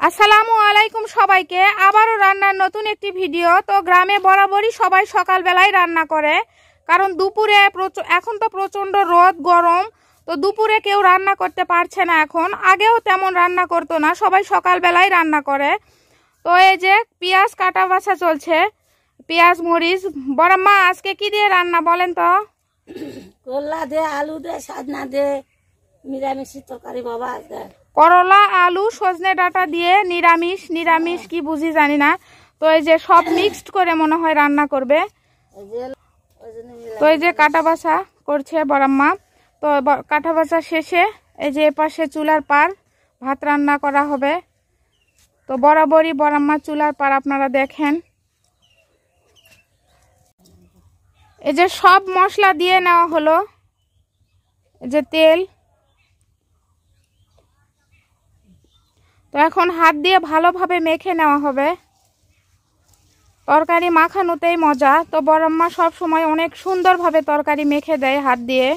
আসসালামু আলাইকুম সবাইকে। আবারও রান্নার নতুন একটি ভিডিও। তো গ্রামে বরাবরই সবাই সকালবেলায় রান্না করে, কারণ দুপুরে এখন তো প্রচণ্ড রোদ গরম, তো দুপুরে কেউ রান্না করতে পারছে না। এখন আগেও তেমন রান্না করতো না, সবাই সকালবেলায় রান্না করে। তো এই যে পেঁয়াজ কাটা বাছা চলছে, পেঁয়াজ মরিচ। বড়াম্মা আজকে কি দিয়ে রান্না বলেন তো? করলা দে, আলু দে, সাজনা দে, নিরামিষ তরকারি বাবা দে। করলা আলু সজনে ডাঁটা দিয়ে নিরামিষ কি বুঝি জানি না। তো এই যে সব মিক্সড করে মনে হয় রান্না করবে। তো এই যে কাটা বাছা করছে বড়াম্মা। তো কাটা বাছা শেষে এই যে এপাশে চুলার পার ভাত রান্না করা হবে। তো বরাবরই বড়াম্মা চুলার পার আপনারা দেখেন। এই যে সব মশলা দিয়ে নেওয়া হলো, এই যে তেল। তো এখন হাত দিয়ে ভালোভাবে মেখে নেওয়া হবে। তরকারি মাখানোতেই মজা। তো বড়াম্মা সব সময় অনেক সুন্দরভাবে তরকারি মেখে দেয় হাত দিয়ে।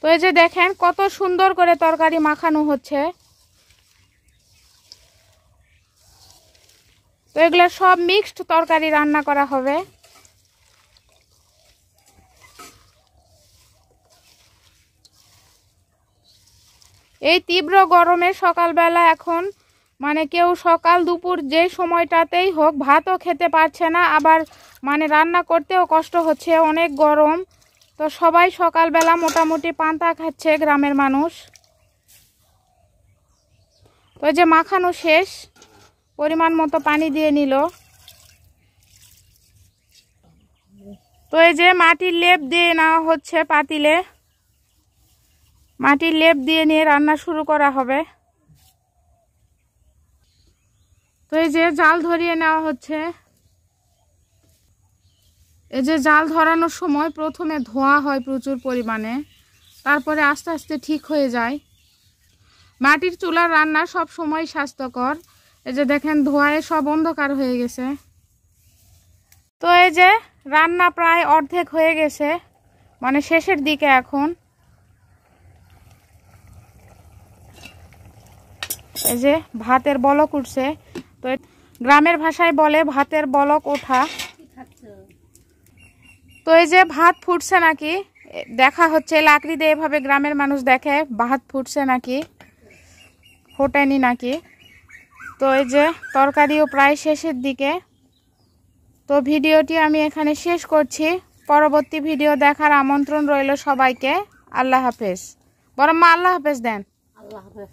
তো এই যে দেখেন কত সুন্দর করে তরকারি মাখানো হচ্ছে। তো এগুলো সব মিক্সড তরকারি রান্না করা হবে। এই তীব্র গরমে সকালবেলা এখন মানে কেউ সকাল দুপুর যে সময়টাতেই হোক ভাতও খেতে পারছে না, আবার মানে রান্না করতেও কষ্ট হচ্ছে, অনেক গরম। তো সবাই সকালবেলা মোটামুটি পান্তা খাচ্ছে গ্রামের মানুষ। তো এই যে মাখানো শেষ, পরিমাণ মতো পানি দিয়ে নিল। তো এই যে মাটির লেপ দিয়ে নেওয়া হচ্ছে পাতিলে, মাটির লেপ দিয়ে নিয়ে রান্না শুরু করা হবে। তো এই যে জাল ধরিয়ে নেওয়া হচ্ছে। এই যে জাল ধরানোর সময় প্রথমে ধোঁয়া হয় প্রচুর পরিমাণে, তারপরে আস্তে আস্তে ঠিক হয়ে যায়। মাটির চুলার রান্না সব সময় স্বাস্থ্যকর। এই যে দেখেন ধোঁয়ায় সব অন্ধকার হয়ে গেছে। তো এই যে রান্না প্রায় অর্ধেক হয়ে গেছে, মানে শেষের দিকে এখন। এই যে ভাতের বলক উঠছে। তো গ্রামের ভাষায় বলে ভাতের বলক ওঠা। তো এই যে ভাত ফুটছে নাকি দেখা হচ্ছে, লাকড়ি দিয়ে এভাবে গ্রামের মানুষ দেখে ভাত ফুটছে নাকি ফোটেনি নাকি। তো এই যে তরকারিও প্রায় শেষের দিকে। তো ভিডিওটি আমি এখানে শেষ করছি। পরবর্তী ভিডিও দেখার আমন্ত্রণ রইল সবাইকে। আল্লাহ হাফেজ। বড়ম্মা আল্লাহ হাফেজ দেন। আল্লাহ হাফেজ।